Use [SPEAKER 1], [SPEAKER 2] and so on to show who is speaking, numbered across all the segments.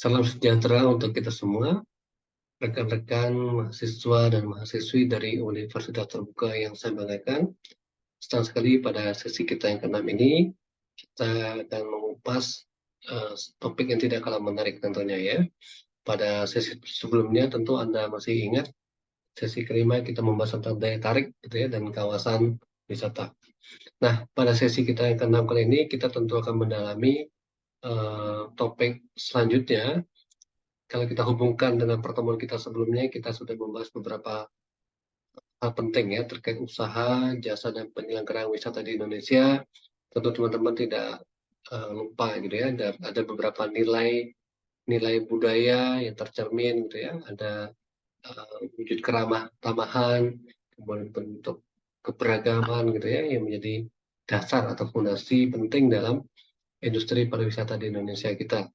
[SPEAKER 1] Salam sejahtera untuk kita semua, rekan-rekan mahasiswa dan mahasiswi dari Universitas Terbuka yang saya banggakan. Senang sekali pada sesi kita yang ke-6 ini, kita akan mengupas topik yang tidak kalah menarik tentunya ya. Pada sesi sebelumnya tentu Anda masih ingat, sesi kelima kita membahas tentang daya tarik gitu ya, dan kawasan wisata. Nah, pada sesi kita yang ke-6 kali ini, kita tentu akan mendalami topik selanjutnya. Kalau kita hubungkan dengan pertemuan kita sebelumnya, kita sudah membahas beberapa hal penting ya terkait usaha, jasa, dan penyelenggaraan wisata di Indonesia. Tentu teman-teman tidak lupa gitu ya, ada beberapa nilai budaya yang tercermin gitu ya, ada wujud keramah tamahan, kemudian bentuk keberagaman gitu ya, yang menjadi dasar atau fondasi penting dalam industri pariwisata di Indonesia kita.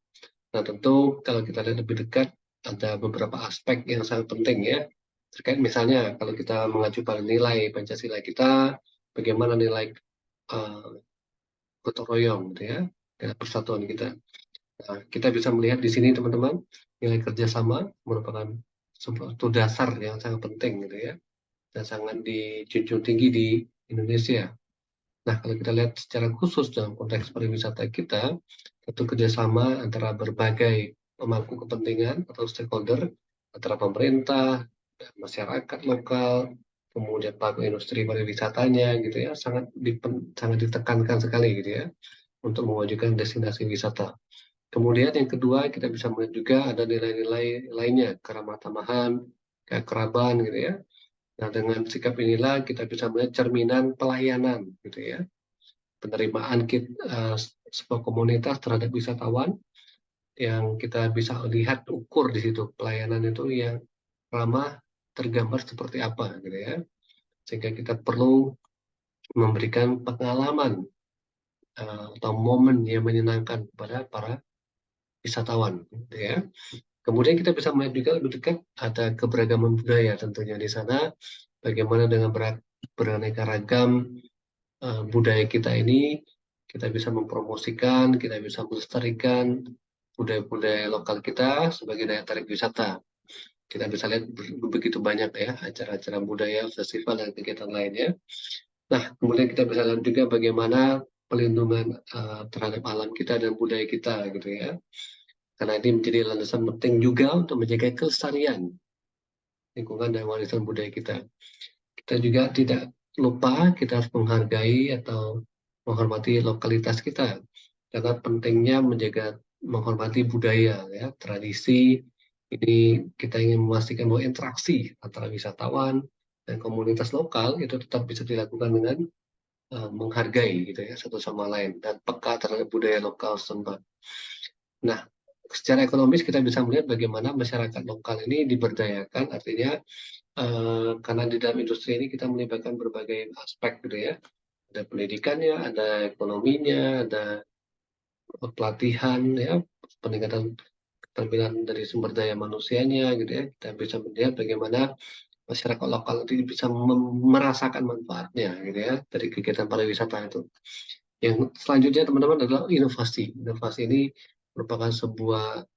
[SPEAKER 1] Nah, tentu kalau kita lihat lebih dekat, ada beberapa aspek yang sangat penting ya. Terkait misalnya, kalau kita mengacu pada nilai Pancasila kita, bagaimana nilai uh, gotong royong gitu ya, dan persatuan kita. Nah, kita bisa melihat di sini teman-teman, nilai kerjasama merupakan suatu dasar yang sangat penting gitu ya, dan sangat dijunjung tinggi di Indonesia. Nah, kalau kita lihat secara khusus dalam konteks pariwisata kita, tentu kerjasama antara berbagai pemangku kepentingan atau stakeholder, antara pemerintah, dan masyarakat lokal, kemudian pelaku industri pariwisatanya gitu ya, sangat ditekankan sekali gitu ya, untuk mewujudkan destinasi wisata. Kemudian yang kedua, kita bisa melihat juga ada nilai-nilai lainnya, keramah tamahan, keakraban gitu ya. Nah, dengan sikap inilah kita bisa melihat cerminan pelayanan gitu ya, penerimaan sebuah komunitas terhadap wisatawan, yang kita bisa lihat ukur di situ pelayanan itu yang ramah tergambar seperti apa gitu ya, sehingga kita perlu memberikan pengalaman atau momen yang menyenangkan kepada para wisatawan gitu ya. Kemudian kita bisa melihat juga lebih dekat ada keberagaman budaya tentunya di sana, bagaimana dengan beraneka ragam budaya kita ini, kita bisa mempromosikan, kita bisa melestarikan budaya-budaya lokal kita sebagai daya tarik wisata. Kita bisa lihat begitu banyak ya acara-acara budaya, festival, dan kegiatan lainnya. Nah, kemudian kita bisa lihat juga bagaimana pelindungan terhadap alam kita dan budaya kita gitu ya. Karena ini menjadi landasan penting juga untuk menjaga kelestarian lingkungan dan warisan budaya kita. Kita juga tidak lupa kita harus menghargai atau menghormati lokalitas kita, karena pentingnya menghormati budaya ya, tradisi. Ini kita ingin memastikan bahwa interaksi antara wisatawan dan komunitas lokal itu tetap bisa dilakukan dengan menghargai gitu ya satu sama lain dan peka terhadap budaya lokal setempat. Nah, secara ekonomis kita bisa melihat bagaimana masyarakat lokal ini diberdayakan, artinya karena di dalam industri ini kita melibatkan berbagai aspek gitu ya. Ada pendidikannya, ada ekonominya, ada pelatihan ya, peningkatan keterampilan dari sumber daya manusianya gitu ya. Kita bisa melihat bagaimana masyarakat lokal itu bisa merasakan manfaatnya gitu ya dari kegiatan pariwisata itu. Yang selanjutnya teman-teman adalah inovasi. Inovasi ini merupakan sebuah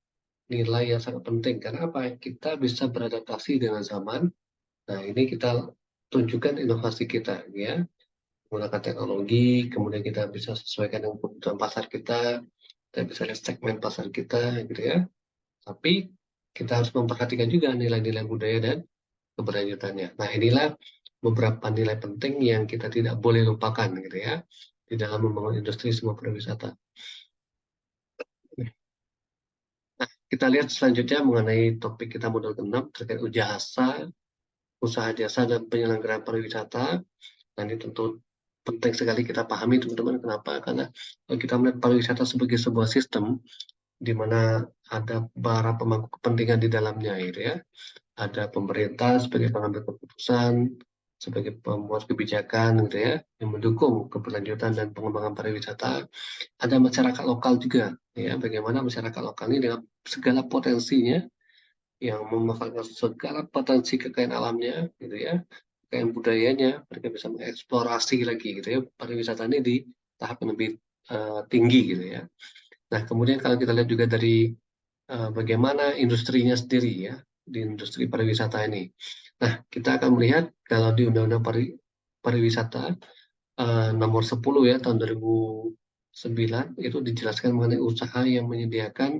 [SPEAKER 1] nilai yang sangat penting karena apa? Kita bisa beradaptasi dengan zaman. Nah, ini kita tunjukkan inovasi kita ya, menggunakan teknologi, kemudian kita bisa sesuaikan dengan kebutuhan pasar kita, dan bisa lihat segmen pasar kita gitu ya. Tapi kita harus memperhatikan juga nilai-nilai budaya dan keberlanjutannya. Nah, inilah beberapa nilai penting yang kita tidak boleh lupakan gitu ya, di dalam membangun industri sebuah pariwisata. Nah, kita lihat selanjutnya mengenai topik kita modul ke-6 terkait usaha jasa dan penyelenggaraan pariwisata. Nah, ini tentu penting sekali kita pahami teman-teman. Kenapa? Karena kalau kita melihat pariwisata sebagai sebuah sistem di mana ada para pemangku kepentingan di dalamnya gitu ya. Ada pemerintah sebagai pengambil keputusan, sebagai pembuat kebijakan gitu ya, yang mendukung keberlanjutan dan pengembangan pariwisata. Ada masyarakat lokal juga ya, bagaimana masyarakat lokal ini dengan segala potensinya yang memanfaatkan segala potensi kekayaan alamnya gitu ya, kekayaan budayanya, mereka bisa mengeksplorasi lagi gitu ya pariwisata ini di tahap yang lebih tinggi gitu ya. Nah, kemudian kalau kita lihat juga dari bagaimana industrinya sendiri ya, di industri pariwisata ini. Nah, kita akan melihat kalau di Undang-Undang Pariwisata nomor 10 ya tahun 2009 itu dijelaskan mengenai usaha yang menyediakan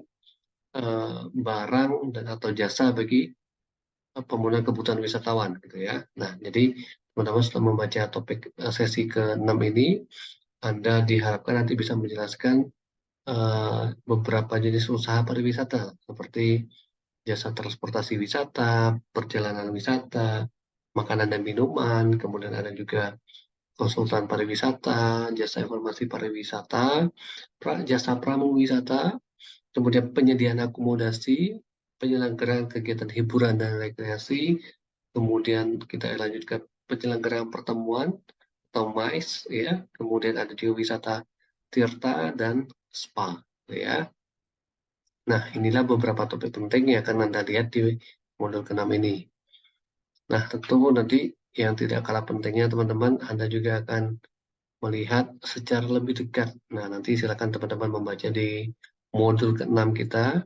[SPEAKER 1] barang dan atau jasa bagi pemenuhan kebutuhan wisatawan gitu ya. Nah, jadi teman-teman setelah membaca topik sesi ke-6 ini, Anda diharapkan nanti bisa menjelaskan beberapa jenis usaha pariwisata seperti jasa transportasi wisata, perjalanan wisata, makanan dan minuman, kemudian ada juga konsultan pariwisata, jasa informasi pariwisata, jasa pramuwisata, kemudian penyediaan akomodasi, penyelenggaraan kegiatan hiburan dan rekreasi, kemudian kita lanjutkan penyelenggaraan pertemuan atau MICE, ya, kemudian ada juga wisata tirta dan spa, ya. Nah, inilah beberapa topik penting yang akan Anda lihat di modul ke-6 ini. Nah, tentu nanti yang tidak kalah pentingnya teman-teman, Anda juga akan melihat secara lebih dekat. Nah, nanti silakan teman-teman membaca di modul ke-6 kita,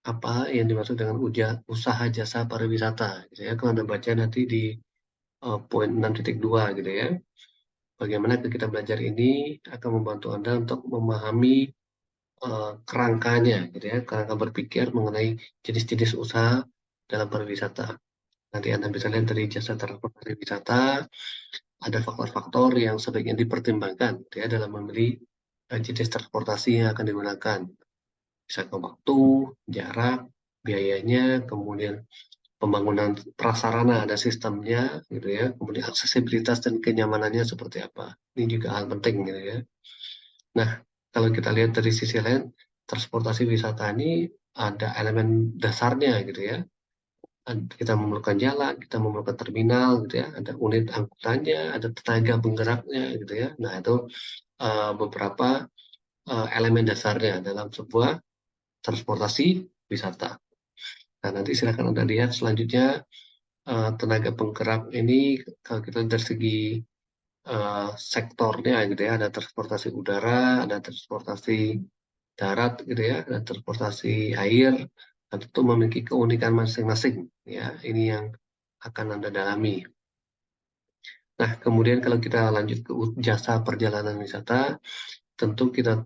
[SPEAKER 1] apa yang dimaksud dengan usaha jasa pariwisata. Gitu ya. Kalau Anda baca nanti di poin 6.2 gitu ya. Bagaimana kita belajar ini akan membantu Anda untuk memahami kerangkanya, gitu ya, kerangka berpikir mengenai jenis-jenis usaha dalam pariwisata. Nanti Anda bisa lihat dari jasa transportasi wisata, ada faktor-faktor yang sebaiknya dipertimbangkan ya dalam memilih jenis transportasi yang akan digunakan. Misalkan waktu, jarak, biayanya, kemudian pembangunan prasarana ada sistemnya, gitu ya, kemudian aksesibilitas dan kenyamanannya seperti apa. Ini juga hal penting, gitu ya. Nah, kalau kita lihat dari sisi lain, transportasi wisata ini ada elemen dasarnya, gitu ya. Kita memerlukan jalan, kita memerlukan terminal, gitu ya. Ada unit angkutannya, ada tenaga penggeraknya, gitu ya. Nah, itu beberapa elemen dasarnya dalam sebuah transportasi wisata. Nah, nanti silakan Anda lihat selanjutnya tenaga penggerak ini kalau kita dari segi sektornya gitu ya, ada transportasi udara, ada transportasi darat gitu ya, ada transportasi air, dan tentu memiliki keunikan masing-masing ya. Ini yang akan Anda dalami. Nah, kemudian kalau kita lanjut ke jasa perjalanan wisata, tentu kita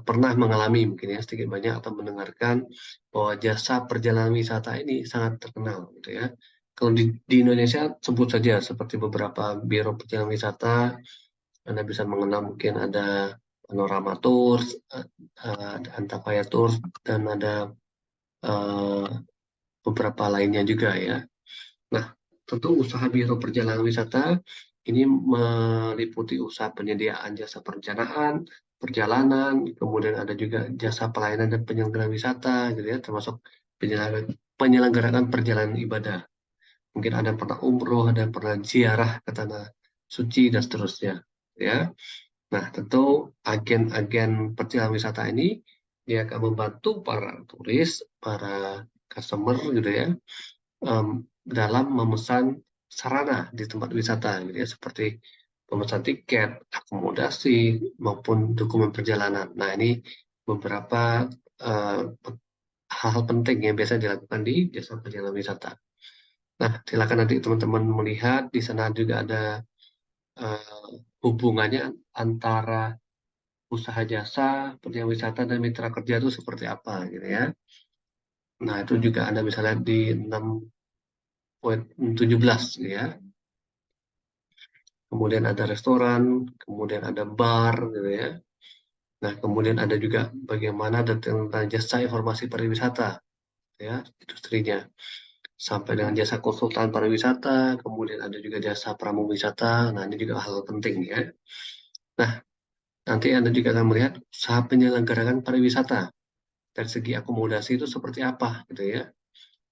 [SPEAKER 1] pernah mengalami mungkin ya sedikit banyak atau mendengarkan bahwa jasa perjalanan wisata ini sangat terkenal gitu ya. Kalau di Indonesia sebut saja seperti beberapa biro perjalanan wisata, Anda bisa mengenal mungkin ada Panorama Tours, ada Antapaya Tours, dan ada uh, beberapa lainnya juga ya. Nah, tentu usaha biro perjalanan wisata ini meliputi usaha penyediaan jasa perencanaan, perjalanan, kemudian ada juga jasa pelayanan dan penyelenggaraan wisata, gitu ya, termasuk penyelenggaraan perjalanan ibadah. Mungkin ada yang pernah umroh, ada yang pernah ziarah ke tanah suci dan seterusnya, ya. Nah, tentu agen-agen perjalanan wisata ini dia akan membantu para turis, para customer, gitu ya, dalam memesan sarana di tempat wisata, gitu ya, seperti pemesan tiket, akomodasi, maupun dokumen perjalanan. Nah, ini beberapa hal-hal penting yang biasa dilakukan di jasa perjalanan wisata. Nah, silakan nanti teman-teman melihat di sana juga ada hubungannya antara usaha jasa, perjalanan wisata, dan mitra kerja itu seperti apa, gitu ya. Nah, itu juga Anda bisa lihat di 6.17 ya. Kemudian ada restoran, kemudian ada bar, gitu ya. Nah, kemudian ada juga bagaimana tentang jasa informasi pariwisata, ya, industrinya. Sampai dengan jasa konsultan pariwisata, kemudian ada juga jasa pramuwisata. Nah, ini juga hal penting ya. Nah, nanti Anda juga akan melihat usaha penyelenggaraan pariwisata. Dari segi akomodasi itu seperti apa, gitu ya.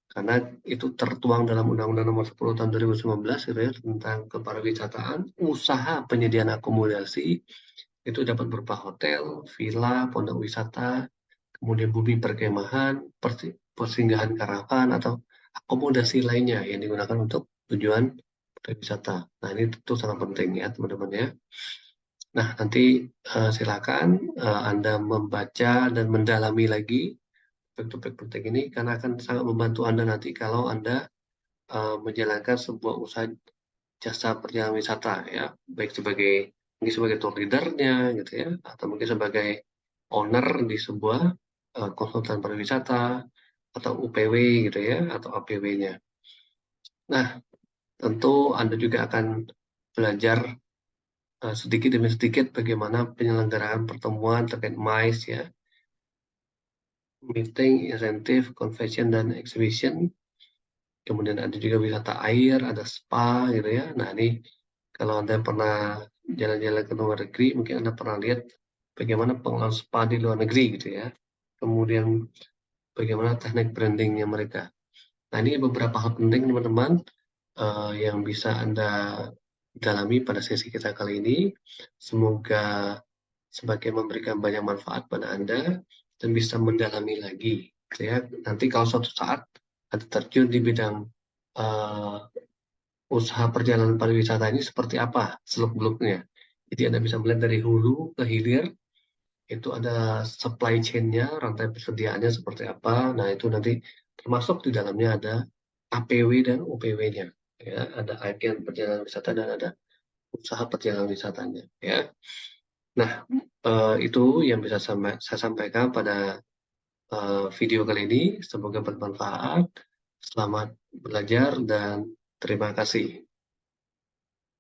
[SPEAKER 1] Karena itu tertuang dalam Undang-Undang Nomor 10 Tahun 2019 gitu ya, tentang kepariwisataan, usaha penyediaan akomodasi itu dapat berupa hotel, villa, pondok wisata, kemudian bumi perkemahan, persinggahan karavan, atau akomodasi lainnya yang digunakan untuk tujuan pariwisata. Nah, ini tentu sangat penting ya teman-teman ya. Nah, nanti silakan Anda membaca dan mendalami lagi topik-topik penting ini karena akan sangat membantu Anda nanti kalau Anda menjalankan sebuah usaha jasa perjalanan wisata ya, baik mungkin sebagai tour leader-nya gitu ya, atau mungkin sebagai owner di sebuah konsultan pariwisata atau UPW gitu ya, atau APW-nya. Nah, tentu Anda juga akan belajar sedikit demi sedikit bagaimana penyelenggaraan pertemuan terkait MICE ya, meeting, insentif, convention, dan exhibition. Kemudian ada juga wisata air, ada spa gitu ya. Nah ini kalau Anda pernah jalan-jalan ke luar negeri, mungkin Anda pernah lihat bagaimana pengelolaan spa di luar negeri gitu ya. Kemudian bagaimana teknik brandingnya mereka. Nah ini beberapa hal penting teman-teman yang bisa Anda dalami pada sesi kita kali ini. Semoga sebagai memberikan banyak manfaat pada Anda dan bisa mendalami lagi. Ya, nanti kalau suatu saat Anda terjun di bidang usaha perjalanan pariwisata ini seperti apa seluk-beluknya. Jadi Anda bisa melihat dari hulu ke hilir, itu ada supply chain-nya, rantai persediaannya seperti apa. Nah itu nanti termasuk di dalamnya ada APW dan UPW-nya. Ya, ada agen perjalanan wisata dan ada usaha perjalanan wisatanya. Ya. Nah, itu yang bisa saya sampaikan pada video kali ini. Semoga bermanfaat. Selamat belajar dan terima kasih.